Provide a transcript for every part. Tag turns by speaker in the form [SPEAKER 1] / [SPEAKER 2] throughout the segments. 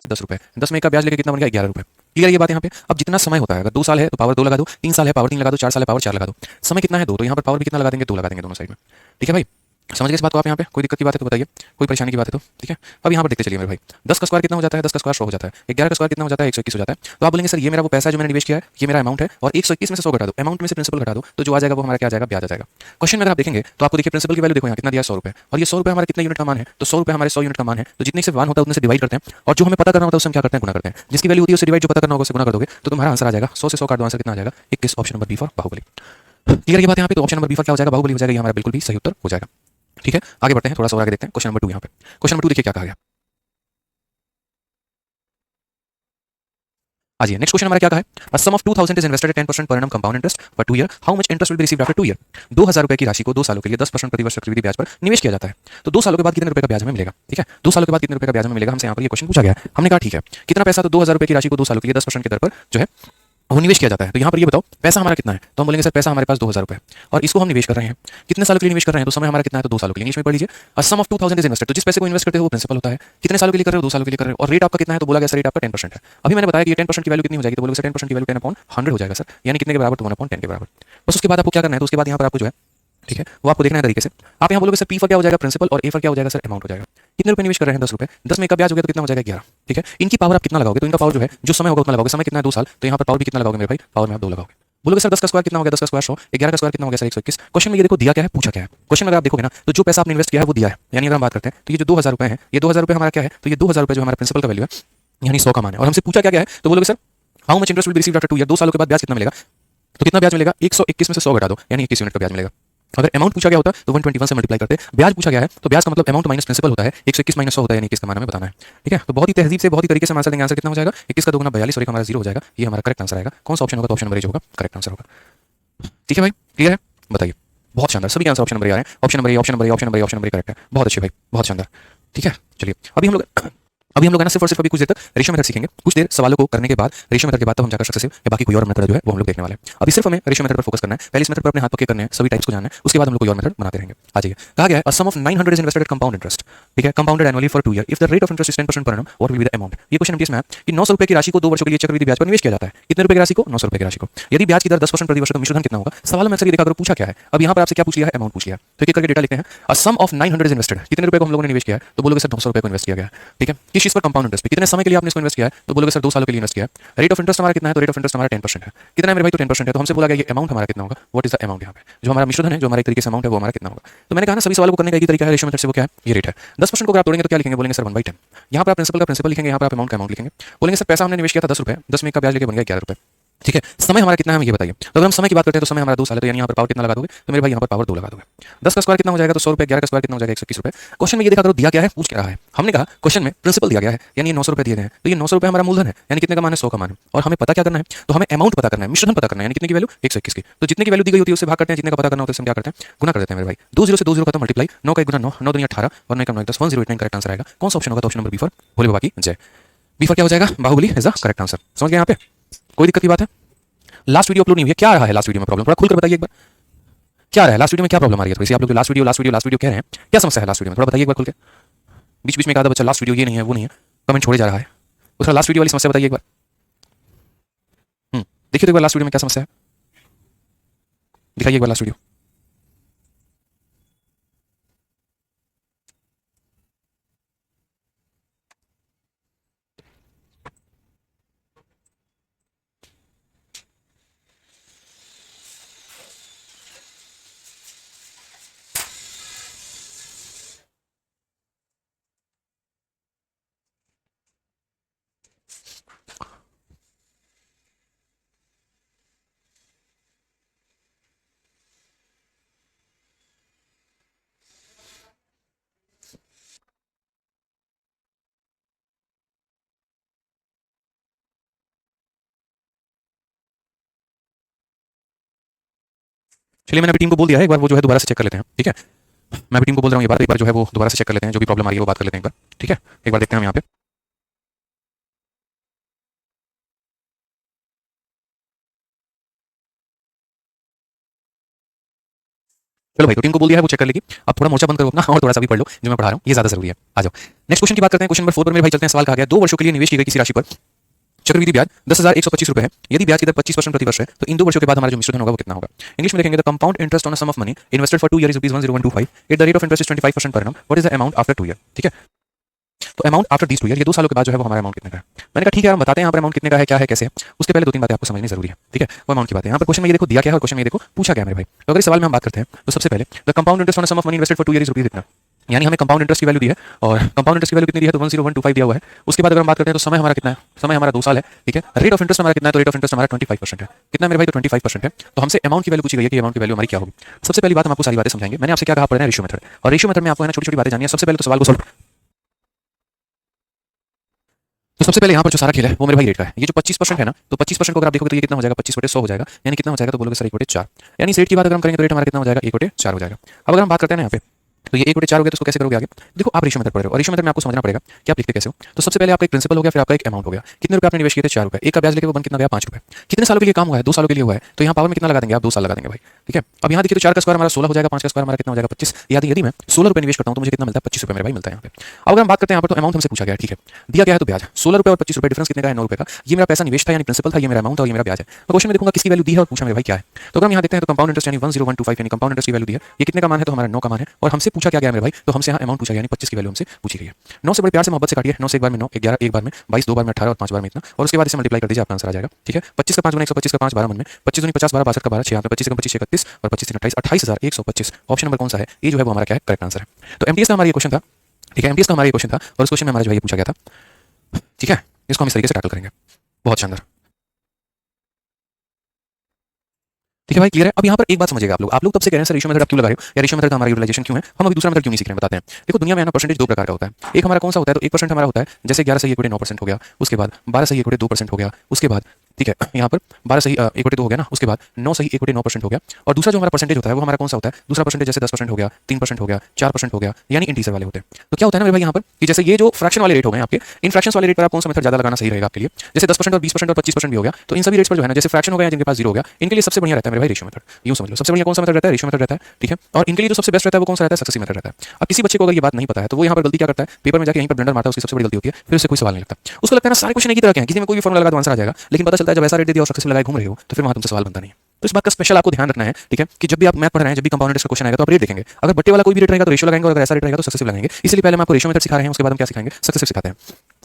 [SPEAKER 1] ₹10, 10 में 1 का ब्याज लेके कितना बन गया ₹11। क्लियर ये बात यहाँ पे। अब जितना समय होता है, अगर 2 साल है तो पावर 2 लगा दो, 3 साल है पावर 3 लगा दो, 4 साल है पावर 4 लगा दो। समय कितना है 2, तो यहाँ पर पावर भी कितना लगा देंगे 2 लगा देंगे दोनों साइड में। ठीक है भाई, समझ गए इस बात को आप यहाँ पे? कोई दिक्कत की बात है तो बताइए, कोई परेशानी की बात है तो। ठीक है, अब यहाँ पर देखते चलिए मेरे भाई, 10 का स्क्वायर कितना हो जाता है, 10 का स्क्वायर 100 हो जाता है, 11 का स्क्वायर कितना हो जाता है 121 हो जाता है। तो आप बोलेंगे सर ये मेरा वो पैसा है जो मैंने निवेश किया है, ये मेरा अमाउंट है, और 121 में से 100 घटा दो, अमाउंट में से प्रिंसिपल घटा दो, तो जो आ जाएगा वो हमारा क्या आ जाएगा, ब्याज आ जाएगा। क्वेश्चन में अगर आप देखेंगे तो आपको देखिए प्रिंसिपल की वैल्यू देखो यहाँ कितना दिया है ₹100, और ये ₹100 हमारा कितने यूनिट का मान है, तो ₹100 हमारे 100 यूनिट का मान है, तो जितने से 1 होता है उतने से डिवाइड करते हैं, और जो हमें पता करना होता है उससे हम क्या करते हैं, गुना करते हैं। जिसकी वैल्यू होती है उससे डिवाइड जो पता करना होगा उससे गुना कर दोगे तो तुम्हारा आंसर आ जाएगा 100 से 100 काट दो, आंसर कितना आ जाएगा 21। Option number B for Baahubali. Clear ये बात यहाँ पे? तो ऑप्शन नंबर बी फॉर क्या हो जाएगा, बाहुबली हो जाएगा, ये हमारा बिल्कुल भी सही उत्तर हो जाएगा। ठीक है, आगे बढ़ते हैं, थोड़ा सा और आगे देखते हैं। क्वेश्चन नंबर 2 यहाँ पे, क्वेश्चन नंबर 2 देखिए क्या कहा गया। आज ये नेक्स्ट क्वेश्चन हमारा क्या कहा है, a sum of 2000 is invested at 10% per annum compound interest for 2 year, how much interest will be received after 2 year. 2000 रुपए की राशि को 2 सालों के लिए 10% प्रतिवर्ष चक्रवृद्धि ब्याज पर निवेश किया जाता है, तो 2 सालों के बाद कितने रुपए का ब्याज हमें मिलेगा। ठीक है, 2 सालों के बाद कितने रुपए का ब्याज हमें मिलेगा, हमसे यहाँ पर ये क्वेश्चन पूछा गया है। हमने कहा ठीक है, कितना पैसा, तो 2000 रुपए की राशि को 2 सालों के लिए 10% की दर पर जो है वो निवेश किया जाता है। तो यहाँ पर ये बताओ पैसा हमारा कितना है, तो हम बोलेंगे सर पैसा हमारे पास 2000 रुपए, और इसको हम निवेश कर रहे हैं कितने सालों के लिए निवेश कर रहे हैं, तो समय हमारा कितना है, तो 2 सालों के लिए। इंग्लिश में पढ़ लीजिए, अ सम ऑफ 2000 इज इन्वेस्टेड, तो जिस पैसे को इन्वेस्ट करते हो वो प्रिंसिपल होता है, कितने सालों के लिए कर रहे हो, 2 सालों के लिए कर रहे हो, और रेट आपका कितना है, तो बोला गया सर रेट आपका 10% है। अभी मैंने बताया कि ये 10% की वैल्यू कितनी हो जाएगी, तो बोलोगे सर 10% की वैल्यू 10/100 हो जाएगा सर, यानी कितने के बराबर, तो 1/10 के बराबर। बस उसके बाद आपको क्या करना है, तो उसके बाद यहाँ पर आपको जो है, ठीक है, वो आपको देखना है तरीके से। आप यहाँ बोलोगे सर पी फॉर क्या हो जाएगा, प्रिंसिपल, और ए फॉर क्या हो जाएगा सर, अमाउंट हो जाएगा। कितने रुपए निवेश कर रहे हैं, 10 रुपए, 10 में का ब्याज हो गया तो कितना हो जाएगा 11। ठीक है, इनकी पावर आप कितना लगाओगे, तो इनका पावर जो है जो समय होगा उतना लगाओगे, समय कितना है 2 साल, तो यहाँ पर पावर भी कितना लगाओगे मेरे भाई, पावर में आप 2 लगाओगे। बोलोगे सर 10 का स्क्वायर कितना हो गया, 10 का स्क्वायर 100, 11 का स्क्वायर कितना हो गया सर 121। क्वेश्चन में ये देखो दिया क्या है, पूछा क्या है। क्वेश्चन में अगर आप देखोगे ना तो जो पैसा आपने इन्वेस्ट किया है वो दिया है, यानी अगर हम बात करते हैं तो ये जो 2000 रुपए है, ये 2000 रुपए हमारा क्या है, तो ये 2000 रुपए जो हमारा प्रिंसिपल का वैल्यू है, यानी 100 का मान है, और हमसे पूछा क्या है, तो बोलोगे sir how much interest will be received after 2 year, 2 सालों के बाद ब्याज कितना मिलेगा, तो कितना ब्याज मिलेगा, 121 में से 100 घटा दो, यानी 21 यूनिट का ब्याज मिलेगा। अगर अमाउंट पूछा गया होता तो 121 से मल्टीप्लाई करते, ब्याज पूछा गया है तो ब्याज का मतलब अमाउंट माइनस प्रिंसिपल होता है, 121 माइनस 100 होता है, यानी 21 का मान हमें बताना है। ठीक है, तो बहुत ही तहजीब से बहुत ही तरीके से आंसर देंगे। आंसर कितना हो जाएगा, 21 का 2 गुना 42 और एक हमारा 0 हो जाएगा, ये हमारा करेक्ट आंसर आएगा। कौन सा ऑप्शन होगा, तो ऑप्शन नंबर ए जो होगा करेक्ट आंसर होगा। ठीक है भाई, क्लियर है, बताइए। बहुत शानदार, सभी आंसर ऑप्शन नंबर ए आ रहे हैं, option number A, option number A, option number A, option number A correct है, बहुत अच्छे भाई, बहुत शानदार। ठीक है, चलिए अभी हम लोग है ना सिर्फ और सिर्फ अभी कुछ देर तक रेशियो मेथड सीखेंगे। कुछ देर सवालों को करने के बाद, रेशियो मेथड के बाद तब हम जाकर सक्सेसिव या बाकी कोई और मेथड जो है वो हम लोग देखने वाले हैं। अभी सिर्फ हमें रेशियो मेथड पर फोकस करना है, पहले इस मेथड पर अपने हाथ पक्के करने हैं, सभी टाइप्स को जानना है, उसके बाद हम लोग कोई और मेथड बनाते रहेंगे। आ जाइए, कहा गया है a sum of 900 is invested at compound interest, ठीक है, compounded annually for 2 year, if the rate of interest is 10% per annum what will be the amount. ये क्वेश्चन एमटीएस में है कि 900 रुपए की राशि को 2 वर्षों के लिए चक्रवृद्धि ब्याज पर निवेश किया जाता है, कितने रुपए की राशि को, 900 रुपए की राशि को, यदि ब्याज की दर 10% प्रति वर्ष, तो मिश्रधन कितना होगा। सवाल में अक्सर ये देखा करो पूछा क्या है, अब यहाँ पर आपसे क्या पूछ लिया है, अमाउंट पूछ लिया है, तो एक करके डेटा लिखते हैं। अ सम ऑफ 900 इज इन्वेस्टेड, कितने रुपए को हम लोगों ने निवेश किया है, तो बोलोगे सर 900 रुपए को इन्वेस्ट किया गया है। ठीक है, किस चीज पर, कंपाउंड इंटरेस्ट पे, कितने समय के लिए आपने इसको इन्वेस्ट किया है, तो बोलोगे सर 2 सालों के लिए इन्वेस्ट किया है। रेट ऑफ इंटरेस्ट हमारा कितना है, तो रेट ऑफ इंटरेस्ट हमारा 10% है, कितना है मेरे भाई, तो 10% है, तो हमसे बोला गया ये अमाउंट हमारा कितना होगा, व्हाट इज द अमाउंट। यहाँ पे जो हमारा मिश्रधन है, जो हमारा एक तरीके से अमाउंट है, वो हमारा कितना होगा। तो मैंने कहा ना सभी सवालों को करने का एक ही तरीका है रेशियो मेथड से, वो क्या है, ये रेट है। 10% को अगर आप तोड़ेंगे तो क्या लिखेंगे, बोलेंगे सर 1/10। यहाँ पर आप प्रिंसिपल का प्रिंसिपल लिखेंगे, यहाँ पर आप अमाउंट का अमाउंट लिखेंगे, बोलेंगे सर पैसा हमने निवेश किया था 10 रुपए, 10 में का ब्याज लेके बन गया 11 रुपए। ठीक है, समय हमारा कितना है, हम ये बताइए। तो अगर हम समय की बात करते हैं तो समय हमारा 2 साल है, तो यानी यहाँ पर पावर कितना लगा दोगे, तो मेरे भाई यहाँ पर पावर 2 लगा दोगे। 10 का स्क्वायर कितना हो जाएगा, तो 100 रुपए, 11 का स्क्वायर कितना हो जाएगा 121 रुपए। क्वेश्चन में ये देखा करो दिया क्या है, पूछ क्या रहा है। हमने कहा क्वेश्चन में प्रिंसिपल दिया गया है, यानी 900 रुपए दिए गए हैं, तो ये 900 रुपए हमारा मूलधन है, यानी कितने का मान है, 100 का मान है, और हमें पता क्या करना है, तो हमें अमाउंट पता करना है, मिश्रधन पता करना है, यानी कितने की वैल्यू 121 की। तो जितने की वैल्यू दी गई होती है उससे भाग करते हैं, जितने का पता करना होता है उससे हम क्या करते हैं, गुना कर देते हैं मेरे भाई। 2 0 से 2 0 का तो मल्टीप्लाई, 9 का 1 गुना 9, 9 दुनिया 18 और 9 का 9 10, 1089 करेक्ट आंसर आएगा। कौन सा ऑप्शन होगा, तो option number B for Bhole Baba की जय। बी फॉर क्या हो जाएगा, Baahubali is the correct answer. समझ गए यहाँ पे, कोई दिक्कत की बात है। लास्ट वीडियो अपलोड नहीं हुई है, क्या रहा है लास्ट वीडियो में प्रॉब्लम, थोड़ा खुलकर बताइए एक बार, क्या रहा है लास्ट वीडियो में, क्या प्रॉब्लम आ रही है। थोड़ी सी आप लोग लास्ट वीडियो कह रहे हैं, क्या समस्या है लास्ट वीडियो में, थोड़ा बताइए एक बार खुल के। बीच बीच में कहा था बच्चा लास्ट वीडियो ये नहीं है वो नहीं है, कमेंट छोड़े जा रहा है, उसका लास्ट वीडियो वाली समस्या बताइए एक बार। देखिए तो एक बार लास्ट वीडियो में क्या समस्या है, दिखाइए एक बार लास्ट वीडियो। चलिए मैंने अभी टीम को बोल दिया है, एक बार वो जो है दोबारा से चेक कर लेते हैं। ठीक है, मैं अभी टीम को बोल रहा हूँ ये बात, एक बार जो है वो दोबारा से चेक कर लेते हैं, जो भी प्रॉब्लम आ रही है वो बात कर लेते हैं एक बार। ठीक है, एक बार देखते हैं हम यहाँ पे। चलो भाई, तो टीम को बोल दिया है वो चेक कर लेगी। अब थोड़ा मोर्चा बंद करो अपना और थोड़ा सा भी पढ़ लो जो मैं पढ़ा रहा हूँ, ये ज्यादा जरूरी है। आ जाओ नेक्स्ट क्वेश्चन की बात करते हैं। क्वेश्चन नंबर 4 पर मेरे भाई चलते हैं। सवाल कहा गया 2 वर्षों के लिए निवेश की गई किसी राशि पर चक्रवृद्धि ब्याज 10,125 रुपए है। यदि ब्याज की दर 25% प्रति वर्ष है तो इन 2 वर्षों के बाद हमारा जो मिश्र धन होगा वो कितना होगा। इंग्लिश में देखेंगे the compound interest on a sum of money invested for 2 year is ₹10125 at the rate of interest is 25% per annum. What is the amount after 2 year. ठीक है, तो अमाउंट आफ्टर दीस 2 ईयर, ये 2 सालों के बाद जो है वो हमारा अमाउंट कितने का है। मैंने कहा ठीक है, हम बताते हैं यहाँ पर अमाउंट कितने का है, क्या है, कैसे है। उसके पहले 2-3 बातें आपको समझनी जरूरी है। ठीक है, वो अमाउंट की बात है। यहाँ पर क्वेश्चन में ये देखो दिया क्या है और क्वेश्चन में ये देखो पूछा क्या है मेरे भाई। तो अगर इस सवाल में हम बात करते हैं तो सबसे पहले the compound interest on a sum of money invested for 2 year is rupees इतना, यानी हमें कंपाउंड इंटरेस्ट की वैल्यू दी है और कंपाउंड इंटरेस्ट की वैल्यू कितनी दी है तो 10125 दिया हुआ है। उसके बाद अगर हम बात करते हैं तो समय हमारा कितना है, समय हमारा 2 साल है। ठीक है, रेट ऑफ इंटरेस्ट हमारा कितना है तो रेट ऑफ इंटरेस्ट हमारा 25% है। कितना है मेरे भाई तो 25% है। तो हमसे अमाउंट की वैल्यू पूछी गई है कि अमाउंट की वैल्यू हमारी क्या होगी। सबसे पहली बात हम आपको सारी बातें समझाएंगे। मैंने आपसे क्या कहा, पढ़ना है रेशियो मेथड, और रेशियो मेथड में आपको है ना छोटी छोटी बातें जाननी है। सबसे पहले तो सवाल को सॉल्व, तो सबसे पहले यहाँ पर जो सारा खेल है वो मेरे भाई रेट का है। ये जो 25% है ना, तो 25% को अगर आप देखोगे तो ये कितना हो जाएगा 25/100 हो जाएगा, यानी कितना हो जाएगा तो बोलोगे सर 1/4। यानी इस रेट की बात अगर हम करेंगे तो रेट हमारा कितना हो जाएगा 1/4 हो जाएगा। अब अगर हम बात करते हैं ना यहाँ पे तो ये 1/4 हो गया तो उसको कैसे करोगे आगे। देखो आप रेशियो मेथड पढ़ रहे हो और रेशियो मेथड में आपको समझना पड़ेगा कि आप लिखते कैसे हो। तो सबसे पहले आपका एक प्रिंसिपल हो गया, फिर आपका एक अमाउंट हो गया। कितने रुपए आपने निवेश किए थे 4 रुपए, एक का ब्याज लेके वो बन कितना गया 5 रुपए। कितने सालों के लिए काम हुआ है 2 सालों के लिए हुआ है, तो यहाँ पावर में कितना लगा देंगे आप 2 साल लगा देंगे भाई। ठीक है, अब यहाँ देखिए तो 4 का स्क्वायर हमारा 16 हो जाएगा, 5 का स्क्वायर हमारा कितना हो जाएगा 25। यदि मैं 16 रुपए निवेश करता हूँ तो मुझे कितना मिलता है 25 रुपए मेरे भाई मिलता है यहाँ पे। अब अगर हम बात करते हैं यहाँ पर तो अमाउंट हमसे पूछा गया है। ठीक है, दिया गया है तो ब्याज 16 रुपए और 25 रुपए, डिफरेंस कितने का है 9 रुपए का। ये मेरा पैसा निवेश था यानी प्रिंसिपल था, ये मेरा अमाउंट और ये मेरा ब्याज है। तो क्वेश्चन में देखूंगा किसकी वैल्यू दी है और पूछा मेरे भाई क्या है। तो अगर हम यहाँ देखते हैं तो कंपाउंड इंटरेस्ट यानी 10125 यानी कंपाउंड इंटरेस्ट की वैल्यू दी है। ये कितने का मान है तो हमारा 9 का मान है। और हमसे पूछा क्या गया मेरे भाई, तो हमसे यहाँ अमाउंट पूछा गया यानी 25 की वैल्यू हमसे पूछी गई है। 9 से बड़े प्यार से मोहब्बत से काटिए। 9 से एक बार में 9, 11 एक बार में 22, 2 बार में 18 और 5 बार में इतना, और उसके बाद इसे मल्टीप्लाई कर दीजिए, आपका आंसर आ जाएगा। ठीक है, 25 का 5 गुना 125 का 5 12 मन में, 25 दूनी 50 12 62 का 12 6 पे 25 का 25 31 और 25 28 28125। ऑप्शन नंबर कौन सा है, ये जो है वो हमारा क्या है करेक्ट आंसर है। तो एमटीएस का हमारा ये क्वेश्चन था। ठीक है, एमटीएस का हमारा ये क्वेश्चन था और इस क्वेश्चन में हमारा जो है ये पूछा गया था। ठीक है, इसको हम इस तरीके से टैकल करेंगे। बहुत शानदार। ठीक है भाई, क्लियर है। अब यहाँ पर एक बात समझिएगा आप लोग तब से कह रहे हैं सर रेशियो मेथड आप क्यों लगा रहे हो या रेशियो मेथड का हमारा यूटिलाइजेशन क्यों है, हम अभी दूसरा मेथड क्यों नहीं सीख रहे हैं, बताते हैं। देखो दुनिया में ना परसेंटेज 2 प्रकार का होता है। एक हमारा कौन सा होता है तो 1% हमारा होता है, जैसे 11 सही 1/9% हो गया, उसके बाद 12 सही 1/2% हो गया, उसके बाद ठीक है यहाँ पर 12 सही 1/2 हो गया ना, उसके बाद 9 सही 1/9% हो गया। और दूसरा जो हमारा परसेंटेज होता है वो हमारा कौन सा होता है, दूसरा परसेंटेज जैसे 10% हो गया, 3% हो गया, 4% हो गया, यानी इंटीजर वाले होते हैं। तो क्या होता है ना मेरे भाई यहाँ पर कि जैसे ये जो फ्रैक्शन वाले रेट हो गए आपके, इन फ्रैक्शन वाले रेट पर आप कौन सा मेथड ज्यादा लगाना सही रहेगा आपके लिए। जैसे 10% और 20% और 25% भी हो गया, तो इन सभी रेट्स पर जो है ना जैसे फ्रैक्शन हो गया जिनके पास 0 हो गया, इनके लिए सबसे बढ़िया रहता है मेरे भाई रेशियो मेथड। यूं समझ लो सबसे बढ़िया कौन सा मेथड रहता है, रेशियो मेथड रहता है। ठीक है, और इनके लिए जो सबसे बेस्ट रहता है वो कौन सा रहता है, सक्सेसिव मेथड रहता है। अब किसी बच्चे को अगर ये बात नहीं पता है तो वो यहाँ पर गलती क्या करता है, पेपर में जाके यहीं पर ब्लंडर मारता है, उसकी सबसे बड़ी गलती होती है, फिर उससे कोई सवाल नहीं लगता। उसको लगता है ना सारे क्वेश्चन एक ही तरह के हैं, किसी में कोई भी फॉर्मूला लगा तो आंसर आ जाएगा, लेकिन पता चलता है जब ऐसा रेट दे दिया और सक्सेसिव लगाए घूम रहे हो तो फिर वहां तुमसे सवाल बनता नहीं है। तो इस बात का स्पेशल आपको ध्यान रखना है। ठीक है, कि जब भी आप मैथ पढ़ रहे हैं, जब भी कंपाउंड इंटरेस्ट का क्वेश्चन आएगा तो आप रेट देखेंगे। अगर बट्टे वाला कोई भी रेट रहेगा तो रेशियो लगाएंगे, और अगर ऐसा रेट रहेगा तो सक्सेसिव लगाएंगे। इसलिए पहले हम आपको रेशियो मेथड सिखा रहे हैं, उसके बाद हम क्या सिखाएंगे, सक्सेसिव सिखाते हैं।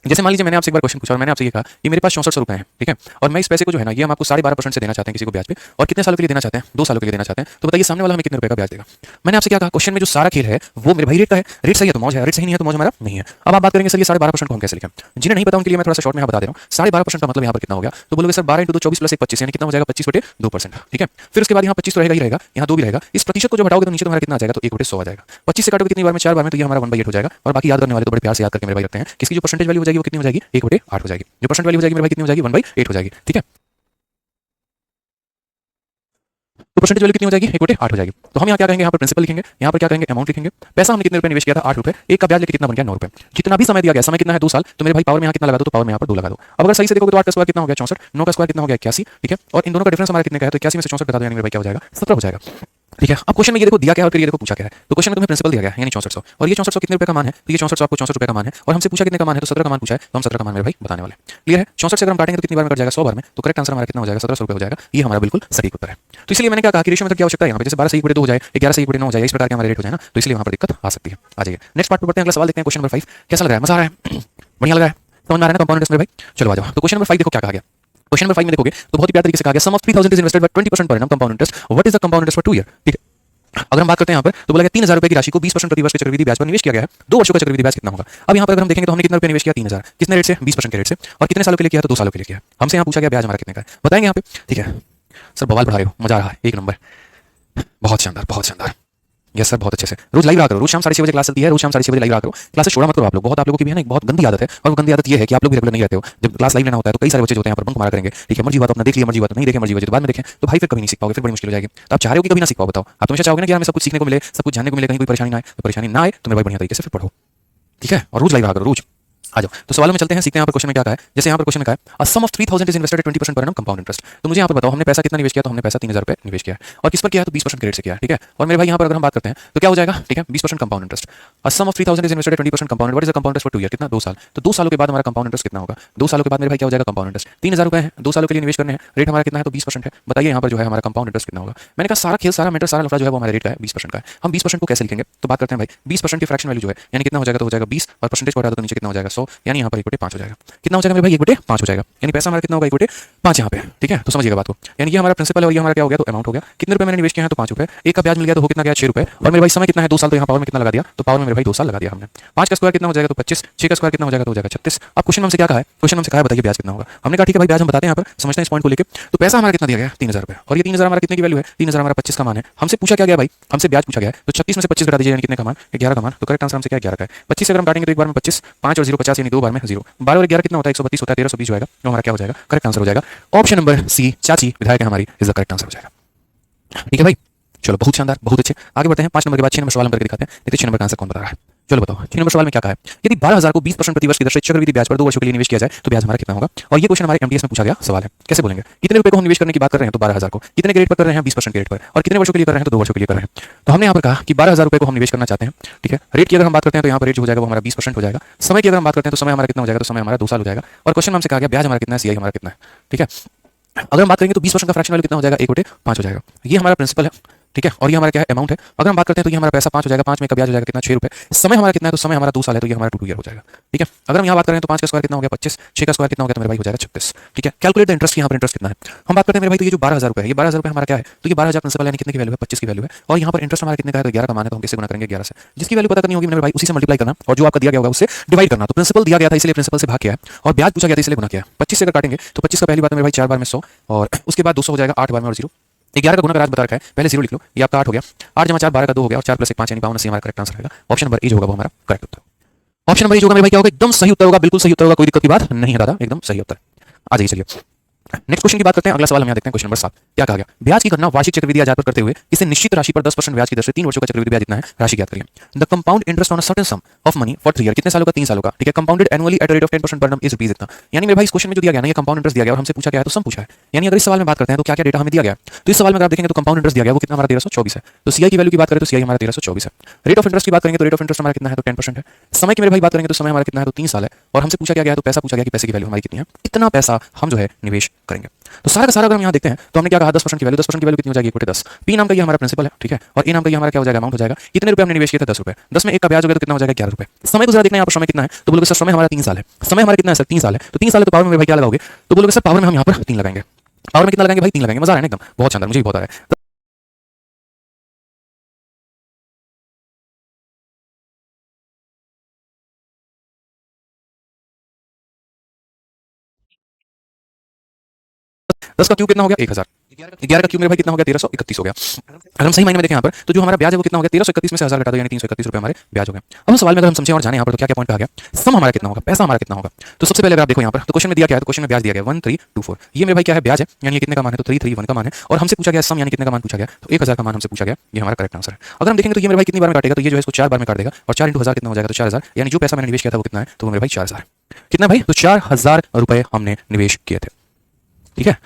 [SPEAKER 1] जैसे मान लीजिए मैंने आपसे एक बार क्वेश्चन पूछा और मैंने आपसे ये कहा कि मेरे पास 6400 रुपए हैं। ठीक है, और मैं इस पैसे को जो है ना ये हम आपको 12.5% से देना चाहते हैं किसी को ब्याज पे, और कितने सालों के लिए देना चाहते हैं, 2 सालों के लिए देना चाहते हैं। तो बताइए सामने वाला हमें कितने रुपए का ब्याज देगा। मैंने आपसे क्या कहा, क्वेश्चन में जो सारा खेल है वो मेरे भाई रेट का है। रेट सही है तो मौज है, रेट सही नहीं है तो मौज हमारा नहीं है। अब आप बात करेंगे सर ये 12.5% को हम कैसे लिखें। जिन्हें नहीं पता उनके लिए मैं थोड़ा सा शॉर्ट में यहाँ बता दे रहा हूँ। 12.5% का मतलब यहाँ पर कितना हो गया, तो बोलोगे सर 12 × 2 24 + 1 25, यानी कितना हो जाएगा 25/2%। ठीक है, फिर उसके बाद यहाँ 25 तो रहेगा ही रहेगा, यहाँ 2 भी रहेगा। इस प्रतिशत को जो हटाओगे तो नीचे तुम्हारा कितना आ जाएगा, तो 1/100 आ जाएगा। 25 से काटोगे कितनी बार में, 4 बार में, तो ये हमारा 1/8 हो जाएगा। और बाकी याद करने वाले तो बड़े प्यार से याद करके मेरे भाई रखते हैं, किसकी जो परसेंटेज वैल्यू हो जाएगी वो कितनी हो जाएगी, 1/8 हो जाएगी। जो परसेंट वैल्यू हो जाएगी मेरे भाई कितनी हो जाएगी, 1/8 हो जाएगी। ठीक है, तो परसेंटेज वैल्यू कितनी हो जाएगी, 1/8 हो जाएगी। तो हम यहाँ क्या कहेंगे, यहाँ पर प्रिंसिपल लिखेंगे, यहाँ पर क्या करेंगे अमाउंट लिखेंगे। पैसा हमने कितने रुपए निवेश किया था 8 रुपए, एक का ब्याज लेके कितना बन गया 9 रुपए। जितना भी समय दिया गया, समय कितना है 2 साल, तो मेरे भाई पावर में यहाँ कितना लगा दो, तो पावर में यहाँ पर 2 लगा दो। अब अगर सही से देखोगे तो 8 का स्क्वायर कितना हो गया 64, 9 का स्क्वायर कितना हो गया 81। ठीक है, और इन दोनों का डिफरेंस हमारा कितने का है, तो 81 में से 64 बता दो, यानी मेरे भाई क्या हो जाएगा 17 हो जाएगा। ठीक है, अब क्वेश्चन में ये देखो दिया क्या है और फिर ये देखो पूछा क्या है। तो क्वेश्चन में तुम्हें प्रिंसिपल दिया गया है यानी 6400, और ये 6400 कितने रुपए का मान है, तो ये 6400 आपको 64 रुपए का मान है, और हमसे पूछा कितने का मान है, तो 17 का मान पूछा है, तो हम 17 का मान मेरे भाई बताने वाले। क्लियर है, 64 से अगर हम काटेंगे तो कितनी बार में कट जाएगा, 100 बार में, तो करेक्ट आंसर हमारा कितना हो जाएगा 1700 रुपए हो जाएगा। ये हमारा बिल्कुल सटीक उत्तर है। तो इसलिए मैंने क्या कहा कि रेशियो मेथड की आवश्यकता है यहाँ पे, जैसे 12 से 1/2 हो जाए, 11 से 1/9 हो जाए, इस प्रकार के हमारे रेट हो जाए ना, तो इसलिए वहां पर दिक्कत आ सकती है। आ जाइए नेक्स्ट पार्ट पर बढ़ते हैं, अगला सवाल देखते हैं। क्वेश्चन नंबर 5 कैसा लग रहा है, मजा आ रहा है, बढ़िया लग रहा है, समझ में आ रहा है ना कंपाउंड इंटरेस्ट मेरे भाई। चलो आ जाओ, तो क्वेश्चन नंबर 5 देखो क्या कहा गया। क्वेश्चन नंबर 5 में देखोगे तो बहुत ही प्यार तरीके से कहा गया, sum of 3000 is invested by 20% per annum compound interest, what is the compound interest for 2 year. ठीक है, अगर हम बात करते हैं यहाँ पर तो बोला गया 3000 रुपए की राशि को 20% प्रति वर्ष के चक्रवृद्धि ब्याज पर निवेश किया गया है। 2 वर्षों का चक्रवृद्धि ब्याज कितना होगा। अब यहाँ पर अगर हम देखेंगे तो हमने कितना रुपए निवेश किया 3000, कितने रेट से 20% के रेट से, और कितने सालों के लिए किया तो 2 सालों के लिए किया। हमसे यहाँ पूछा गया ब्याज हमारा कितने का है, बताएंगे यहाँ पे। ठीक है सर, बवाल पढ़ा रहे हो, मजा आ रहा है, एक नंबर, बहुत शानदार बहुत शानदार। यस सर, बहुत अच्छे से रोज लाइव रहा करो, रोज शाम 6:30 बजे क्लास चलती है, रोज शाम 6:30 बजे लाइव रहा करो, क्लासेस छोड़ा मत करो आप लोग। बहुत आप लोगों की भी है ना एक बहुत गंदी आदत है, और वो गंदी आदत ये है कि आप लोग भी रेगुलर नहीं रहते हो। जब क्लास लाइव लेना होता है तो कई सारे बच्चे जो होते हैं यहाँ पर बंक मारा करेंगे। ठीक है, मर्जी बात अपना देख लिया, मर्जी बात नहीं देखे, मर्जी बात बाद में देखें, तो भाई फिर कभी नहीं सीख पाओगे, फिर बड़ी मुश्किल हो जाएगी। तो आप चाह रहे हो कि कभी ना सीख पाओ, बताओ आप हमेशा चाहोगे ना कि हमें सब कुछ सीखने को मिले, सब कुछ जानने को मिले, कहीं कोई परेशानी ना आए। तो परेशानी ना आए तो मेरे भाई बढ़िया तरीके से फिर पढ़ो। ठीक है, और रोज लाइव रहा करो रोज। आ जाओ तो सवालों में चलते हैं, सीखते हैं यहाँ पर क्वेश्चन में क्या कहा है। जैसे यहाँ पर क्वेश्चन में कहा है a sum of 3000 is invested at 20% per annum compound interest. तो मुझे यहाँ पर बताओ हमने पैसा कितना निवेश किया, तो हमने पैसा 3000 रुपये निवेश किया है और किस पर किया है, तो 20% के रेट से किया है, ठीक है। और मेरे भाई यहाँ पर अगर हम बात करते हैं तो क्या हो जाएगा, ठीक है, 20% compound interest. A sum of 3000 is invested at 20% compound, what is the compound interest for 2 year, कितना, 2 साल। तो 2 सालों के बाद हमारा कंपाउंड इंटरेस्ट कितना होगा, 2 सालों के बाद मेरे भाई क्या हो जाएगा कंपाउंड इंटरेस्ट। 3000 रुपये है, 2 सालों के लिए निवेश करने हैं, रेट हमारा कितना है, तो 20% है। बताइए यहाँ पर जो है हमारा कंपाउंड इंटरेस्ट कितना होगा। मैंने कहा सारा खेल, सारा मैटर, सारा लफड़ा जो है वो हमारे रेट का है, 20% का है। हम 20% को कैसे लिखेंगे, तो बात करते हैं भाई 20% की फ्रैक्शन वैल्यू जो है यानी कितना हो जाएगा, तो हो जाएगा 20 और परसेंटेज को हटा दो तो नीचे कितना हो जाएगा 100, यानी यहाँ पर 1/5 हो जाएगा। कितना हो जाएगा मेरे भाई, 1/5 हो जाएगा, यानी पैसा हमारा कितना होगा, 1/5 यहाँ पे, ठीक है। तो समझिएगा बात को, यानी ये हमारा प्रिंसिपल है और ये हमारा क्या हो गया, तो अमाउंट हो गया। कितने रुपए मैंने निवेश किया है, तो 5 रुपए। एक का ब्याज मिल गया तो हो कितना गया, 6 रुपए। और मेरे भाई समय कितना है, 2 साल, तो यहाँ पावर में कितना लगा दिया, तो पावर में मेरे भाई 2 साल लगा दिया हमने। 5 का स्क्वायर कितना हो जाएगा, तो 25, 6 का स्क्वायर कितना हो जाएगा, तो हो जाएगा 36। अब क्वेश्चन हमसे क्या कहा है, क्वेश्चन हमसे कहा है बताइए ब्याज कितना होगा। हमने कहा ठीक है भाई ब्याज हम बताते हैं, यहाँ पर समझते हैं इस पॉइंट को लेकर। तो पैसा हमारा कितना दिया गया, 3000 रुपए, और ये 3000 हमारा कितने की वैल्यू है, 3000 हमारा 25 का मान है। हमसे पूछा क्या गया भाई, हमसे ब्याज पूछा गया है, तो 36 में से 25 घटा दीजिए यानी कितने का मान, 11 का मान। तो करेक्ट आंसर हमसे क्या 11 का है। 25 से अगर हम काटेंगे तो एक बार में 25, 5 और 0 50, यानी 2 बार में 0। 12 और 11 कितना होता है, 132 होता है, 1320 जो आएगा वो हमारा क्या हो जाएगा, करेक्ट आंसर हो जाएगा। ऑप्शन नंबर सी, चाची विधायक है हमारी, इज द करेक्ट आंसर हो जाएगा, ठीक है भाई। चलो बहुत शानदार, बहुत अच्छे, आगे बढ़ते हैं। 5 नंबर के बाद 6 नंबर सवाल हम करके दिखाते हैं, देखते हैं 6 नंबर का आंसर कौन बता रहा है। चलो बताओ 6 नंबर सवाल में क्या कहा है, यदि 12000 को 20% प्रतिवर्ष की दर से चक्रवृद्धि ब्याज पर 2 वर्षों के लिए निवेश किया जाए तो ब्याज हमारा कितना होगा। और ये क्वेश्चन हमारे एमटीएस में पूछा गया सवाल है। कैसे बोलेंगे, कितने रुपए को हम निवेश करने की बात कर रहे हैं, तो 12000 को, कितने के रेट पर कर रहे हैं, 20% के रेट पर, और कितने वर्षों के लिए कर रहे हैं, तो 2 वर्षों के लिए कर रहे हैं। तो हमने यहाँ पर कहा कि 12000 रुपए को हम निवेश करना चाहते हैं, ठीक है। रेट की अगर हम बात करते हैं तो यहाँ पर रेट जो हो जाएगा वो हमारा 20% हो जाएगा। समय की अगर हम बात करते हैं तो समय हमारा कितना हो जाएगा, तो समय हमारा 2 साल हो जाएगा। और क्वेश्चन हमसे कहा गया ब्याज हमारा कितना है, सीआई हमारा कितना है, ठीक है। अगर हम बात करेंगे तो 20% का फ्रैक्शन वैल्यू कितना हो जाएगा, 1/5 हो जाएगा। ये हमारा प्रिंसिपल है, ठीक है, और ये हमारा क्या है, अमाउंट है। अगर हम बात करते हैं तो ये हमारा पैसा 5 हो जाएगा, 5 में का ब्याज हो जाएगा कितना, 6 रुपए। समय हमारा कितना है, तो समय हमारा 2 साल है, तो ये हमारा 2 ईयर हो जाएगा, ठीक है। अगर हम यहाँ बात करें तो 5 का स्क्वायर कितना हो गया 25, 6 का स्क्वायर कितना हो गया, तो मेरे भाई हो जाएगा 36, ठीक है। कैलकुलेट द इंटरेस्ट, यहाँ पर इंटरेस्ट कितना है हम बात करते हैं मेरे भाई। तो ये जो 12000 रुपए है, ये 12000 रुपए हमारा क्या है, तो ये 12000 प्रिंसिपल यानी कितने की वैल्यू है, 25 की वैल्यू है। और यहाँ पर इंटरेस्ट हमारा कितने का है, तो 11 का मान है, तो हम किससे गुना करेंगे, 11 से। जिसकी वैल्यू पता करनी होगी मेरे भाई उसी से मल्टीप्लाई करना, और जो आपका दिया गया होगा उससे डिवाइड करना। तो प्रिंसिपल दिया गया था इसलिए प्रिंसिपल से भाग किया है, और ब्याज पूछा गया था इसलिए गुना किया है। 25 से अगर काटेंगे तो 25 का पहली बात मेरे भाई 4 बार में 100, और उसके बाद 200 हो जाएगा 8 बार में, और 0 11 का गुना का राज बता रखा है, पहले 0 लिख लो, ये आपका 8 हो गया। 8 जमा 4 12 का 2 हो गया, और 4 + 1 5 यानी 52 हमारा करेक्ट आंसर रहेगा। ऑप्शन नंबर ए जो होगा वो हमारा correct Uttar. Option number A जो होगा मेरे भाई क्या होगा, एकदम सही उत्तर होगा, बिल्कुल सही उत्तर होगा, कोई दिक्कत की बात नहीं है दादा, एकदम सही उत्तर। आ जाइए चलिए नेक्स्ट क्वेश्चन की बात करते हैं। अगला सवाल हम यहाँ देखते हैं क्वेश्चन नंबर 7। क्या कहा गया, ब्याज की गणना वार्षिक चक्रवृद्धि आधार पर करते हुए किसी निश्चित राशि पर 10% ब्याज की दर से 3 वर्षों का चक्रवृद्धि ब्याज जितना है राशि ज्ञात करिए। The compound interest on a certain some of money for 3 year, कितने सालों का, 3 सालों का, ठीक है। Compounded annually eight rate of 10% per annum is rupees इतना। यानी मेरे भाई इस क्वेश्चन में जो दिया गया ना, ये कंपाउंड इंटरेस्ट दिया गया और हमसे पूछा गया है तो सम पूछा है। यानी अगर इस सवाल में बात करते हैं तो क्या क्या डेटा हमें दिया गया, तो इस सवाल में अगर आप देखेंगे तो कंपाउंड इंटरेस्ट दिया गया वो कितना हमारा 1324 है। तो सीआई की वैल्यू की बात करें तो सीआई हमारा 1324 है। रेट ऑफ इंटरेस्ट की बात करेंगे तो रेट ऑफ इंटरेस्ट हमारा कितना है, तो 10% है। समय की मेरे भाई बात करेंगे तो समय हमारा कितना है, तो 3 साल है। और हमसे पूछा क्या गया है, तो पैसा पूछा गया कि पैसे की वैल्यू हमारी कितनी है, कितना पैसा हम जो है निवेश करेंगे। तो सारा का सारा अगर हम यहाँ देखते हैं तो हमने क्या कहा, 10% की वैल्यू, 10% की वैल्यू कितनी हो जाएगी, 1/10। पी नाम का ये हमारा प्रिंसिपल है, ठीक है, और ए नाम का ये हमारा क्या हो जाएगा, अमाउंट हो जाएगा। कितने रुपए हमने निवेश किए थे, 10 रुपए। 10 में 1 का ब्याज हो गया तो कितना हो जाएगा, 11 रुपए। समय को जरा देखना है यहाँ पर, समय कितना है, तो बोलोगे सर समय हमारा 3 साल है। समय हमारा कितना है सर, 3 साल है। तो 3 साल है तो पावर में भाई क्या लगाओगे, तो बोलोगे सर पावर में हम यहाँ पर 3 लगाएंगे। पावर में कितना लगाएंगे भाई, 3 लगाएंगे। मजा आ रहा है ना, एकदम बहुत शानदार, मुझे भी बहुत आ रहा है। 10 का क्यूब कितना हो गया, 1000। 11 का क्यूब मेरे भाई कितना हो गया, 1331 हो गया। अगर हम सही मायने में देखें यहाँ पर तो जो हमारा ब्याज है वो कितना हो गया, 1331 में से 1000 घटा दो यानी 331 रुपए हमारे ब्याज हो गए। अब हम सवाल में अगर हम समझें और जाने यहाँ पर तो क्या क्या पॉइंट कहा गया, सम हमारा कितना होगा, पैसा हमारा कितना होगा। तो सबसे पहले अगर आप देखो यहाँ पर तो क्वेश्चन में दिया क्या है, तो क्वेश्चन में ब्याज दिया गया 1324। ये मेरे भाई क्या है, ब्याज है, यानी कितने का मान है, तो 331 का मान है। और हमसे पूछा गया सम यानी कितने का मान पूछा गया, तो 1000 का मान हमसे पूछा गया, ये हमारा करेक्ट आंसर है। अगर हम देखेंगे तो ये मेरे भाई कितनी बार में काटेगा, तो ये जो है इसको 4 बार में काट देगा, और 4 × 1000 कितना हो जाएगा, तो 4000। यानी जो पैसा मैंने निवेश किया था वो कितना है, तो मेरे भाई 4000। कितना भाई, तो 4000 रुपए हमने निवेश किए थे, ठीक है।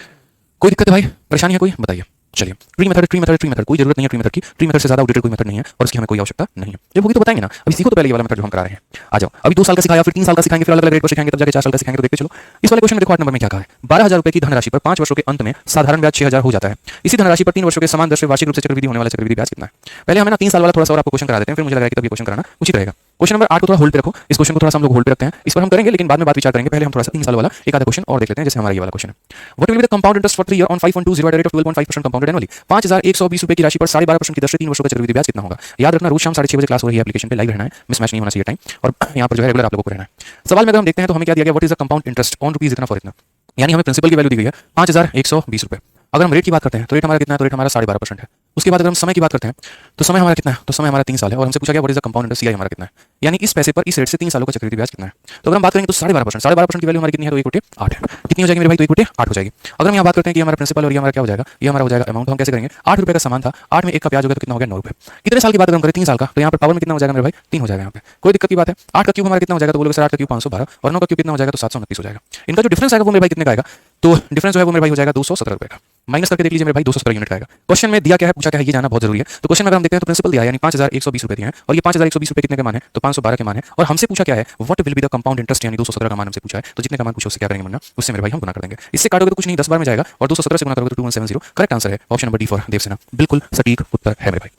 [SPEAKER 1] कोई दिक्कत है भाई, परेशानी है कोई, बताइए। चलिए tree method, tree method, tree method, कोई जरूरत नहीं है ट्री मेथड की। ट्री मेथड से ज्यादा आउटडेटेड कोई मेथड नहीं है और उसकी हमें कोई आवश्यकता नहीं है। जब होगी तो बताएंगे ना, अभी सीखो तो पहले ये वाला मेथड जो हम करा रहे हैं। आ जाओ, अभी 2 साल का सिखाया, फिर 3 साल का सिखाएंगे, फिर अलग अलग रेट पर सिखाएंगे, तब जाके 4 साल का सिखाएंगे। तो देखते चलो इस वाले क्वेश्चन में देखो 8 नंबर में क्या कहा है, 12000 रुपए की धनराशि पर 5 वर्षों के अंत में साधारण ब्याज 6000 हो जाता है। इसी धनराशि पर 3 वर्षों के समान दर से वार्षिक रूप से चक्रवृद्धि होने वाला चक्रवृद्धि ब्याज कितना है। पहले हमें ना 3 साल वाला थोड़ा सा और आपको क्वेश्चन करा देते हैं, फिर मुझे लगा कि तब ये क्वेश्चन कराना उचित रहेगा। क्वेश्चन नंबर 8 को थोड़ा होल्ड पे रखो, इस क्वेश्चन को थोड़ा सा हम लोग होल्ड पे रखते हैं, इस पर हम करेंगे लेकिन बाद में बात विचार करेंगे। पहले हम थोड़ा सा 3 साल वाला एक आधा क्वेश्चन और देख लेते हैं, जैसे हमारा ये वाला क्वेश्चन है। What will be the compound interest for 3 year on 5.20 eight the rate of 12.5% compounded annually. 5120 रुपए की राशि पर 12.5% की दर से 3 वर्षों का चक्रवृद्धि ब्याज कितना होगा। याद रखना रोज शाम 6:30 बजे क्लास हो रही है, एप्लीकेशन पे लाइव रहना है, मिसमैच नहीं होना चाहिए टाइम, और यहाँ पर जो है रेगुलर आप लोगों को रहना है। सवाल में अगर हम देखते हैं तो हमें क्या दिया गया, what is the compound interest on rupees इतना फॉर इतना, यानी हमें प्रिंसिपल की वैल्यू दी गई है 5120 रुपए। अगर हम रेट की बात करते हैं तो रेट हमारा कितना है, तो रेट हमारा 12.5% है। उसके बाद अगर हम समय की बात करते हैं तो समय हमारा कितना है, तो समय हमारा 3 साल है और हमसे पूछा गया what is the compound interest CI हमारा कितना है, यानी इस पैसे पर इस रेट से 3 सालों का चक्रवृद्धि ब्याज कितना है। तो अगर हम बात करेंगे तो 12.5% की वैल्यू हमारी कितनी है, तो 1/8 है। कितनी हो जाएगी मेरे भाई, तो 1/8 हो जाएगी। अगर हम यहाँ बात करते हैं कि हमारा प्रिंसिपल और ये हमारा क्या हो जाएगा, ये हमारा हो जाएगा अमाउंट, तो हम कैसे करेंगे, 8 रुपये का सामान था, 8 में 1 का ब्याज होगा तो कितना हो गया, 9 रुपये। कितने साल की बात अगर हम करें, 3 साल का, तो यहाँ पर पावर में कितना हो जाएगा मेरे भाई, 3 हो जाएगा। यहाँ पे कोई दिक्कत की बात है। 8 का क्यूब हमारा कितना हो जाएगा, तो बोलोगे सर 8 का क्यूब 512 और 9 का क्यूब कितना हो जाएगा, तो 729 हो जाएगा। इनका जो डिफरेंस आएगा वो मेरे भाई कितने का आएगा, तो डिफरेंस जो है वो मेरे भाई हो जाएगा 217 रुपये का। माइनस करके देख लीजिए मेरे भाई, 217 यूनिट का आएगा। क्वेश्चन में दिया क्या है, पूछा क्या है, ये जानना बहुत जरूरी है। तो क्वेश्चन में अगर हम देखते हैं तो प्रिंसिपल दिया है यानी 5120 रुपये दिए हैं और ये 5120 रुपये कितने के मान है, तो 512 के मान है। और हमसे पूछा क्या है, what will be the compound interest, यानी 217 का मान हमसे पूछा है। तो जितने का मान पूछो उससे क्या करेंगे वरना उससे मेरे भाई हम गुना कर देंगे। इससे काटोगे तो कुछ नहीं, 10 बार में जाएगा और 217 से गुना करोगे तो 2170। करेक्ट आंसर है option number D for Devasena, बिल्कुल सटीक उत्तर है मेरे भाई।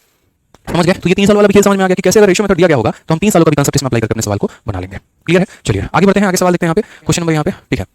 [SPEAKER 1] समझ गए, तो ये 3 साल वाला भी खेल समझ में आ गया कि कैसे अगर रेशियो मेथड दिया गया होगा तो हम 3 सालों का भी कांसेप्ट इसमें अप्लाई करके अपने सवाल को बना लेंगे। क्लियर है, चलिए आगे बढ़ते हैं, आगे सवाल देखते हैं। यहाँ पे क्वेश्चन नंबर यहाँ पे ठीक है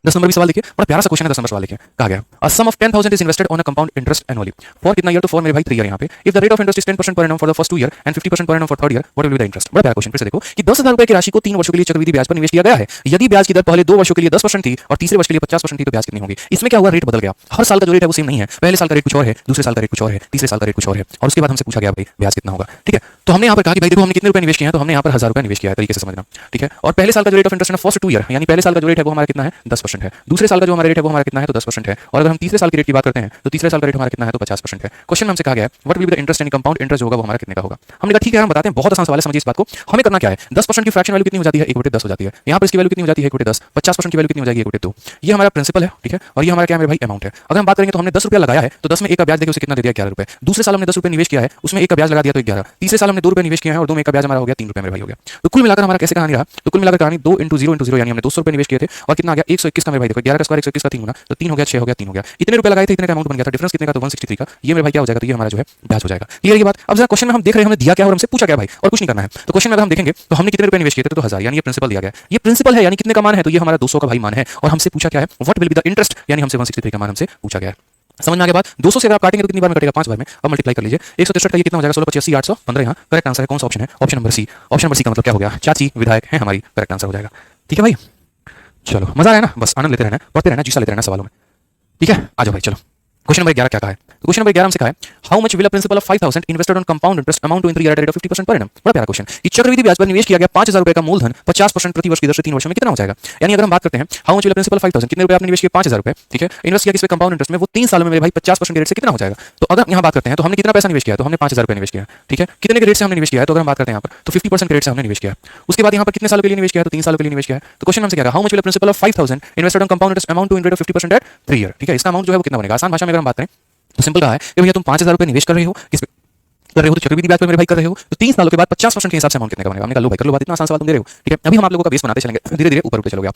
[SPEAKER 1] 10 नंबर भी सवाल देखिए, बड़ा प्यारा सा क्वेश्चन है। 10 नंबर सवाल देखिए, कहा गया a sum of 10,000 is invested on a compound interest annually for कितना ईयर, तो फॉर मेरे भाई 3 ईयर। यहाँ पे if the rate of interest is 10% per annum for the first 2 year and 50% per annum for third year, what will be the interest. बड़ा प्यारा question. फिर से देखो कि 10,000 रुपए की राशि को 3 वर्षों के लिए चक्रवृद्धि ब्याज पर निवेश किया गया है। यदि ब्याज की दर पहले 2 वर्षों के लिए 10% थी और तीसरे वर्ष के लिए 50% थी, तो ब्याज कितनी होगी। इसमें क्या हुआ, रेट बदल गया। हर साल का जो रेट है वो सेम नहीं है, पहले साल का रेट कुछ और है, दूसरे साल का रेट कुछ और है, तीसरे साल का रेट कुछ और है, और उसके बाद हमसे पूछा गया भाई ब्याज कितना होगा। ठीक है, तो हमने यहाँ पर कहा कि भाई देखो हमने कितने रुपए निवेश किए हैं, तो हमने यहाँ पर 1000 रुपए निवेश किया है, तरीके से समझना। ठीक है, और पहले साल का जो रेट ऑफ इंटरेस्ट है फर्स्ट 2 ईयर, यानी पहले साल का जो रेट है वो हमारा कितना है, 10% है। दूसरे साल का जो हमारा रेट है वो हमारा कितना है, तो 10% है। और अगर हम तीसरे साल की रेट की बात करते हैं तो तीसरे साल का रेट हमारा कितना है, तो 50% है। क्वेश्चन में हमसे कहा गया है what will be the interest, यानी कंपाउंड इंटरेस्ट होगा वो हमारा कितने का होगा। हमने कहा ठीक है हम बताते हैं, बहुत आसान सवाल है, समझिए इस बात को। हमें करना क्या है, 10% की फ्रैक्शन वैल्यू कितनी हो जाती है, 1/10 हो जाती है। यहाँ पर इसकी वैल्यू कितनी हो जाती है, 1/10। 50% की वैल्यू कितनी हो जाएगी, 1/2। ये हमारा प्रिंसिपल है, ठीक है, और ये हमारा क्या है मेरे भाई, अमाउंट है। अगर हम बात करेंगे तो हमने 10 रुपया लगाया है, तो 10 में 1 का ब्याज देके उसे कितना दे दिया, 11 रुपये। दूसरे साल हमने 10 रुपये निवेश किया है, उसमें 1 का ब्याज लगा दिया तो 11। तीसरे साल हमने 2 रुपये निवेश किया है और 2 में 1 का ब्याज हमारा हो गया 3 रुपये मेरे भाई हो गया। तो कुल मिलाकर हमारा कैसे कहानी रहा, तो कुल मिलाकर कहानी 2 × 0 × 0, यानी हमने 200 रुपये निवेश किए थे और कितना आ गया 121 का मेरे भाई। देखो 11 का स्क्वायर 121 का 3 गुना, तो 3 हो गया, 6 हो गया, 3 हो गया। इतने रुपये लगाए थे, इतने का अमाउंट बन गया था। डिफरेंस कितने का, तो 163 का। ये मेरे भाई क्या हो जाएगा, तो ये हमारा जो है ब्याज हो जाएगा। क्लियर ये बात। अब जरा क्वेश्चन में हम देख रहे हैं हमने दिया क्या और हमसे पूछा क्या भाई, और कुछ नहीं करना है। तो क्वेश्चन में अगर हम देखेंगे तो हमने कितने रुपये निवेश किए थे, तो 1000, यानी ये प्रिंसिपल दिया गया। ये प्रिंसिपल है यानी कितने का मान है, तो ये हमारा 200 का भाई मान है। और हमसे पूछा क्या है, what will be the interest, यानी हमसे 163 का मान हमसे पूछा गया है। समझ में आ गया बात। 200 से अगर आप काटेंगे तो कितनी बार में कटेगा, 5 बार में। अब मल्टीप्लाई कर लीजिए, 163 का ये कितना हो जाएगा, 16 × 25 = 815। यहाँ करेक्ट आंसर है कौन सा ऑप्शन है, option number C. Option number C का मतलब क्या हो गया, चाची विधायक है हमारी, करेक्ट आंसर हो जाएगा। ठीक है भाई, चलो मजा आया ना, बस आनंद लेते रहना, पढ़ते रहना, जीसा लेते रहना सवालों में। ठीक है, आ जाओ भाई चलो। क्वेश्चन नंबर 11 क्या कहा है, तो क्वेश्चन नंबर 11 हमसे कहा है how much will a principal of 5000 invested on compound interest amount to in 3 year at rate of 50% per annum. बड़ा प्यारा क्वेश्चन कि चक्रवृद्धि ब्याज पर निवेश किया गया 5000 रुपए का मूलधन 50% प्रति वर्ष की दर से 3 वर्षों में कितना हो जाएगा। यानी अगर हम बात करते हैं how much will a principal 5000, कितने रुपए आपने निवेश किए, 5000 रुपए, ठीक है, इन्वेस्ट किया किस पे, कंपाउंड इंटरेस्ट में, वो 3 सालों में मेरे भाई 50% के रेट से कितना हो जाएगा। तो अगर यहाँ बात करते हैं तो हमने कितना पैसा निवेश किया, तो हमने 5000 रुपए निवेश किया, ठीक है, कितने के रेट से हमने निवेश किया है, तो अगर हम बात करते हैं यहाँ पर तो 50% के रेट से हमने निवेश किया। उसके बाद यहाँ पर कितने सालों के लिए निवेश किया है, तो 3 सालों के लिए निवेश किया है। तो क्वेश्चन हमसे क्या है, how much will a principal of 5000 invested on compound interest amount to in rate of 50% at 3 year. ठीक है, इसका अमाउंट जो है वो कितना बनेगा। आसान भाषा में अगर हम बात करें तो सिंपल कहा है कि भैया तुम 5000 रुपए निवेश कर रहे हो, किस पे कर रहे हो, तो चक्रवृद्धि ब्याज पे मेरे भाई कर रहे हो, तो 3 सालों के बाद 50% के हिसाब से अमाउंट कितने का बनेगा। हमने कहा लो भाई कर लो बात, इतना आसान सवाल तुम दे रहे हो। ठीक है, अभी हम आप लोगों का बेस बनाते चलेंगे, धीरे धीरे ऊपर उठते चलोगे आप।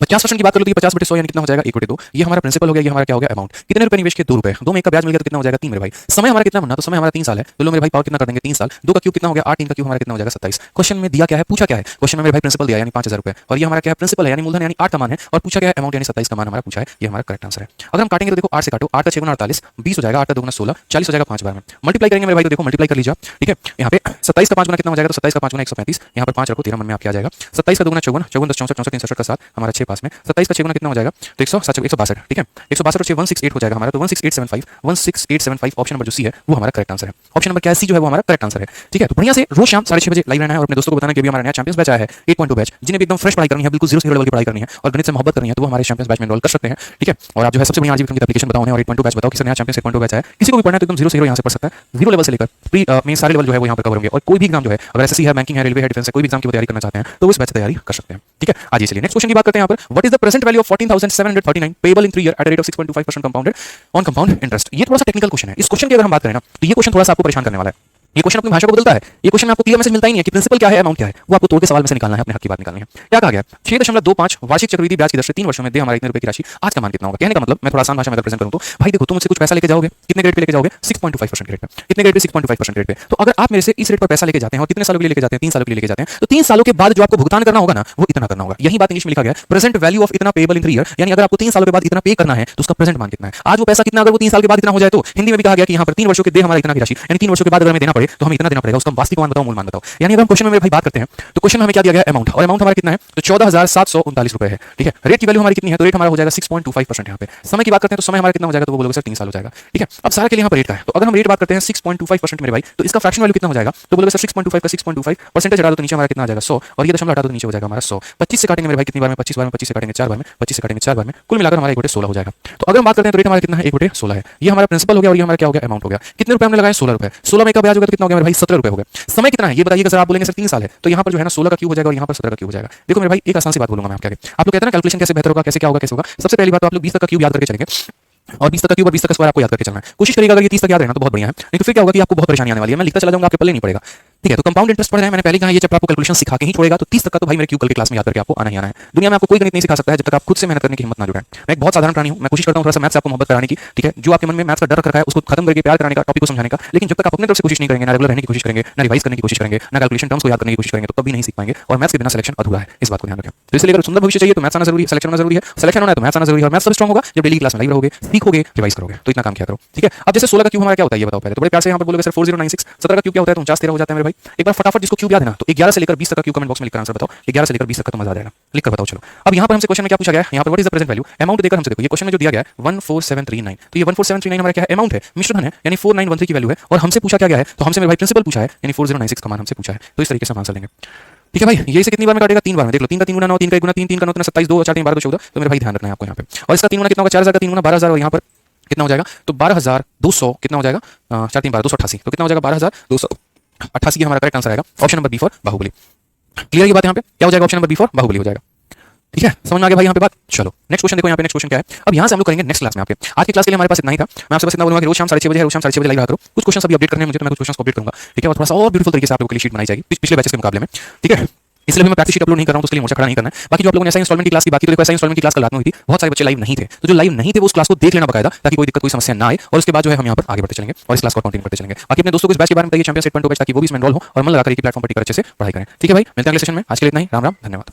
[SPEAKER 1] 50% की बात करो तो 50/100 यानी कितना हो जाएगा, 1/2। ये हमारा प्रिंसिपल हो गया, ये हमारा क्या हो गया, अमाउंट। कितने रुपए निवेश के, 2 रुपए, 2 में 1 का ब्याज मिल गया तो कितना हो जाएगा, 3 मेरे भाई। समय हमारा कितना बनना, तो समय हमारा 3 साल है, तो लो मेरे भाई पावर कितना कर देंगे, 3 साल। 2 का क्यूब कितना हो गया, 8, 3 का क्यूब हमारा कितना हो जाएगा, 27। क्वेश्चन में दिया क्या है, पूछा क्या है, क्वेश्चन में मेरे भाई प्रिंसिपल दिया यानी 5000 रुपए, और ये हमारा क्या है, प्रिंसिपल है यानी मूलधन यानी 8 का मान है, और पूछा क्या है, अमाउंट यानी 27 का मान हमारा पूछा है। ये हमारा करेक्ट आंसर है। अगर हम काटेंगे तो देखो 8 से काटो, 8 का 6 गुना 48, 20 हो जाएगा, 8 का 2 गुना 16, 40 हो जाएगा 5 बार में। मल्टीप्लाई करेंगे मेरे भाई तो देखो मल्टीप्लाई कर लीजिए, ठीक है। यहाँ पे 27 का 5 गुना कितना हो जाएगा, तो 27 का 5 गुना 135, यहाँ पर 5 रखो, 13 मन में आपके आ जाएगा। 27 का 2 गुना 54, 54 10 64 64 63 का 7 हमारा 6 पास में। 27 का 6 गुना कितना हो जाएगा, तो 162, ठीक है, 162 और 6 168 हो जाएगा हमारा, तो 16875 16875 ऑप्शन नंबर जो सी है वो हमारा करेक्ट आंसर है। ऑप्शन नंबर क्या है, सी जो है वो हमारा करेक्ट आंसर है। ठीक है, तो बढ़िया से रोज शाम 6:30 बजे लाइव रहना है और अपने दोस्तों को बताना कि अभी हमारा नया चैंपियंस बैच आया है 8.2 बैच, जिन्हें भी एकदम फ्रेश पढ़ाई करनी है, बिल्कुल 0 से 0 लेवल की पढ़ाई करनी है और गणित से मोहब्बत करनी है, तो वो हमारे चैंपियंस बैच में एनरोल कर सकते हैं। ठीक है, और आप जो है सबसे बढ़िया आज भी एप्लीकेशन बताओ और 8.2 बैच बताओ कि सर नया चैंपियंस 8.2 बैच है। किसी को भी पढ़ना है तो एकदम 0 से 0 यहाँ से पढ़ सकता है, 0 लेवल से लेकर प्री मेन सारे लेवल जो है वो यहाँ पर कवर होंगे। और कोई भी एग्जाम जो है, अगर एसएससी है, बैंकिंग है, रेलवे है, डिफेंस है, कोई भी एग्जाम की तैयारी करना चाहते हैं तो इस बैच से तैयारी कर सकते हैं। ठीक है, आज चलिए नेक्स्ट क्वेश्चन की बात करते हैं। यहाँ पर what is the present value of 14,739 payable in 3 year at rate of 6.25% compounded on compound interest. ये थोड़ा सा टेक्निकल क्वेश्चन है। इस क्वेश्चन की अगर हम बात करें ना तो ये क्वेश्चन थोड़ा सा आपको परेशान करने वाला है। ये क्वेश्चन अपनी भाषा को बदलता है। ये क्वेश्चन में आपको क्लियर मैसेज मिलता ही नहीं है कि प्रिंसिपल क्या है, अमाउंट क्या है, वो आपको तोड़ के सवाल में से निकालना है, अपने हक की बात निकालनी है। क्या कहा गया, 6.25 वार्षिक चक्रवृद्धि ब्याज की दर से 3 वर्षों में दे हमारे इतने रुपए की राशि, आज का मान कितना होगा। कहने का मतलब मैं थोड़ा आसान भाषा में प्रेजेंट करूं तो भाई देखो तुम मुझसे कुछ पैसा लेके जाओगे, कितने रेट पे लेके जाओगे, 6.25% रेट पे। कितने रेट पे, 6.25% रेट पे। तो अगर आप मेरे से इस रेट पर पैसा लेके जाते हैं और कितने सालों के लिए लेके जाते हैं, 3 सालों के लिए लेके जाते हैं, तो 3 सालों के बाद जो आपको भुगतान करना होगा ना वो इतना करना होगा। यही बात इंग्लिश में लिखा गया प्रेजेंट वैल्यू ऑफ इतना पेबल इन 3 ईयर, यानी अगर आपको 3 सालों के बाद इतना पे करना है तो उसका प्रेजेंट मान कितना है। आज वो पैसा कितना, अगर वो 3 साल के बाद इतना हो जाए तो हिंदी में भी कहा गया कि यहाँ पर 3 वर्षों के दे हमारा इतना की राशि, यानी 3 वर्षों के बाद अगर हमें देना पड़े रहे तो हमें इतना देना पड़ेगा, उसका वास्तविक मान बताओ, मूल मान बताओ। यानी अगर हम क्वेश्चन में मेरे भाई बात करते हैं तो क्वेश्चन में हमें क्या दिया गया अमाउंट, और अमाउंट हमारा कितना है तो 14,739 रुपए है, ठीक है। रेट की वैल्यू हमारी कितनी है तो रेट हमारा हो जाएगा 6.25% यहाँ पे। समय की बात करते हैं तो समय हमारा कितना हो जाएगा तो वो बोलोगे सर 3 साल हो जाएगा, ठीक है। अब सारा के लिए यहाँ पर रेट का है, तो अगर हम रेट बात करते हैं 6.25% मेरे भाई, तो इसका फ्रैक्शन वैल्यू कितना हो जाएगा तो बोलोगे सर 6.25 का 6.25 परसेंटेज हटा दो तो नीचे हमारा कितना आ जाएगा 100, और ये दशमलव हटा दो तो नीचे हो जाएगा हमारा 100। 25 से काटेंगे मेरे भाई कितनी बार में 25 बार में, 25 से काटेंगे 4 बार में, 25 से काटेंगे 4 बार में, कुल मिलाकर हमारा 1/16 हो जाएगा। तो अगर हम बात करते हैं तो रेट हमारा कितना है 1/16 है। ये हमारा प्रिंसिपल हो गया और ये हमारा क्या हो गया अमाउंट हो गया। कितने रुपए हमने लगाए 16 रुपए, 16 में का ब्याज होगा तो कितना हो गया मेरे भाई 17 रुपए हो गया। समय कितना है ये बताइएगा सर, आप बोलेंगे सर 3 साल है, तो यहाँ पर जो है ना 16 का क्यूब हो जाएगा और यहाँ पर 17 का क्यूब हो जाएगा। देखो मेरे भाई एक आसान सी बात बोलूंगा मैं आपके आगे, आप लोग कहते हैं ना कैलकुलेशन कैसे बेहतर होगा, कैसे क्या होगा कैसे होगा। सबसे पहली बात तो आप लोग 20 तक का क्यूब याद करके चलेंगे और 20 तक का क्यूब और 20 तक का स्क्वायर आपको याद करके चलना है। कोशिश करिएगा अगर ये 30 तक याद रहना तो बहुत बढ़िया है, नहीं तो फिर क्या होगा कि आपको बहुत परेशानी आने वाली है। मैं लिखता चला जाऊंगा आपके पल्ले नहीं पड़ेगा, ठीक है। तो कंपाउंड इंटरेस्ट पढ़ रहे हैं, मैंने पहले कहा ये चैप्टर आपको कैलकुलेशन सिखा के ही छोड़ेगा, तो 30 तक का तो भाई मेरे क्यूब कल के क्लास में याद करके आपको आना ही आना है। दुनिया में आपको कोई गणित नहीं सिखा सकता है जब तक आप खुद से मेहनत करने की हिम्मत ना जुटाएं। मैं एक बहुत साधारण प्राणी हूं, मैं कोशिश करता हूं थोड़ा सा मैथ्स से आपको मोहब्बत कराने की, ठीक है। जो आपके मन में मैथ्स का डर रख रखा है उसको खत्म करके प्यार कराने का, टॉपिक को समझाने का। लेकिन जब तक आप अपने तरफ से कोशिश नहीं करेंगे, ना रेगुलर रहने की कोशिश करेंगे, ना रिवाइज करने की कोशिश करेंगे, ना कैलकुलेशन टर्म्स को याद करने की कोशिश करेंगे, तो कभी नहीं सीख पाएंगे। और मैथ्स के बिना सिलेक्शन अधूरा है, इस बात को ध्यान रखें। तो इसलिए अगर सुंदर भविष्य चाहिए तो मैथ्स आना जरूरी है, सिलेक्शन होना जरूरी है, सिलेक्शन होना है तो मैथ्स आना जरूरी है, और मैथ्स सब स्ट्रांग होगा जब डेली क्लास में लाइव रहोगे, सीखोगे, रिवाइज करोगे। तो इतना काम किया करो, ठीक है। अब जैसे 16 का क्यूब हमारा क्या होता है ये बताओ पहले, तो बड़े प्यार से यहाँ पर बोलोगे सर 4096। 17 का क्यूब क्या होता है तो 49 13 हो जाता है मेरे भाई। एक बार फटाफट जिसको क्यूब याद है ना तो 11 से लेकर 20 तक का क्यूब कमेंट बॉक्स में लिखकर आंसर बताओ। 11 से लेकर 20 तक का तो मजा आ जाएगा, लिखकर बताओ चलो। अब यहाँ पर हमसे क्वेश्चन में क्या पूछा गया है, यहाँ पर what is the present value amount देकर हमसे देखो ये क्वेश्चन में जो दिया गया है 14739, तो ये 14739 हमारा क्या है अमाउंट है, मिश्रधन है, यानी 4913 की वैल्यू है। और हमसे पूछा क्या गया है तो हमसे मेरे भाई प्रिंसिपल पूछा है, यानी 4096 का मान हमसे पूछा है। तो इस तरीके से हम आंसर देंगे, ठीक है भाई। ये इसे कितनी बार में काटेगा 3 बार में, देख लो 3 का 3 गुना 9, 3 का 1 गुना 3, 3 का 9 गुना 27, 2 4 3 12 2 14, तो मेरे भाई ध्यान रखना है आपको यहाँ पे। और इसका 3 गुना कितना होगा 4000 का 3 गुना 12000, और यहाँ पर कितना हो जाएगा तो 12200 कितना हो जाएगा 4 3 12 288, तो कितना हो जाएगा 12288 की हमारा करेक्ट आंसर आएगा option number B for Baahubali. Clear ये बात यहाँ पे क्या हो जाएगा option number B for Baahubali हो जाएगा, ठीक है। समझ में आ गया भाई यहाँ पे बात। चलो नेक्स्ट क्वेश्चन देखो यहाँ पे, नेक्स्ट क्वेश्चन क्या है। अब यहाँ से हम लोग करेंगे नेक्स्ट क्लास में आपके। आज की क्लास के लिए हमारे पास इतना ही था। मैं आपसे बस इतना बोलूंगा कि रोज शाम 6:30 बजे है, रोज शाम 6:30 बजे लाइव आ करो। कुछ क्वेश्चन अभी अपडेट करने हैं मुझे, तो मैं कुछ क्वेश्चन अपडेट करूंगा, ठीक है। और थोड़ा सा और ब्यूटीफुल तरीके से आप लोगों के लिए शीट बनाई जाएगी पिछले बैचेस के मुकाबले में, ठीक है। इसलिए मैं प्रैक्टिस शीट अपलोड नहीं कर रहा हूं, तो उसके लिए मोर्चा खड़ा नहीं करना है। बाकी जो आप लोगों ने ऐसा इंस्टॉलमेंट की क्लास की बात की, तो देखो ऐसा इंस्टॉलमेंट की क्लास कल रात में हुई थी, बहुत सारे बच्चे लाइव नहीं थे, तो जो लाइव नहीं थे वो उस क्लास को देख लेना बकायदा, ताकि कोई दिक्कत कोई समस्या ना आए। और उसके बाद जो है हम यहाँ पर आगे बढ़ते चलेंगे और इस क्लास को कंटिन्यू करते चलेंगे। बाकी अपने दोस्तों को इस बैच के बारे में बताइए, चैंपियन 8.2 बैच, ताकि वो भी इसमें एनरोल हो और मन लगाकर एक ही प्लेटफॉर्म पर टिक कर अच्छे से पढ़ाई करें, ठीक है भाई। मिलते हैं अगले सेशन में, आज के लिए इतना ही। राम राम, धन्यवाद।